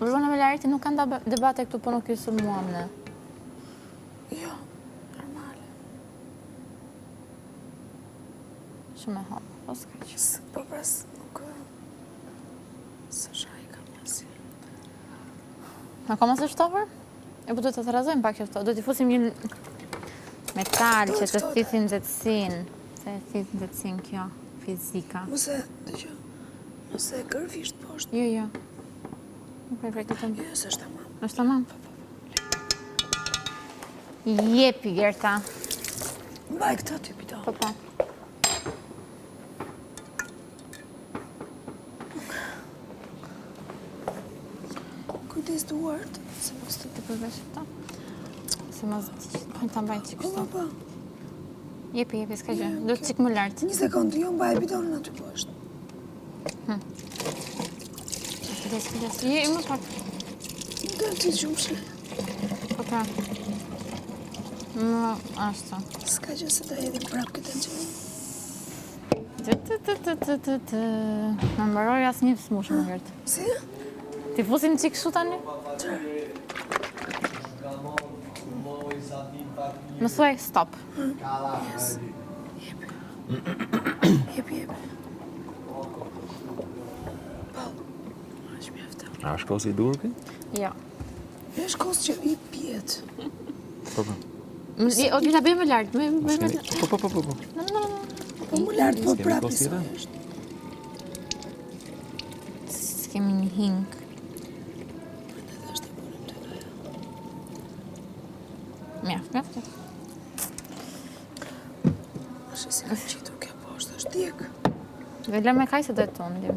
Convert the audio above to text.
Rrona me Lariti nuk kanë debate këtu, po nuk ju sulmuam ne. Jo, normale. Shumë e hapë, po s'ka që. Po pras nuk... Së shaj kam njësi. Në koma se shtofër? E po duhet të të razojmë pak qëfto. Do t'i fusim një metal që të thisin nxehtësinë. Se thisin nxehtësinë kjo, fizika. Mëse, dëgjoj. Mëse e kërvisht poshtë. Jo. Nuk e prekë të më. Jo, se është tamam. Është tamam? Jepi, Gerta. Mbaj këta ty pito. Po. Kujdes duart, se mos të... Të përvesh këta. Se mos të të mbajnë që kështu. Po. Jepi, s'ka gjë. Do të qikë më lartë. Një sekundë, jo mbaj bidonën aty poshtë. Kujdes. Je, më pak. Nuk e të gjumshë. Po pra. Më ashtu. S'ka gjë se të edhim prapë këtë në qënë. Në mbaroj asë një smushë më herët. Si? Ti fusim qikë shu tani? Më thuaj, stop. Jepi. A është kosi i durë? Jo. Është kosë që i pjetë. Po. O t'la bëjmë më lartë. Po. Po më lartë, po prapë i sa është. S'kemi një hingë. Edhe është e burim të doja. Mjaft. Është si në qitur kjo poshtë, është djekë. Vele me kaj se do të të ndim.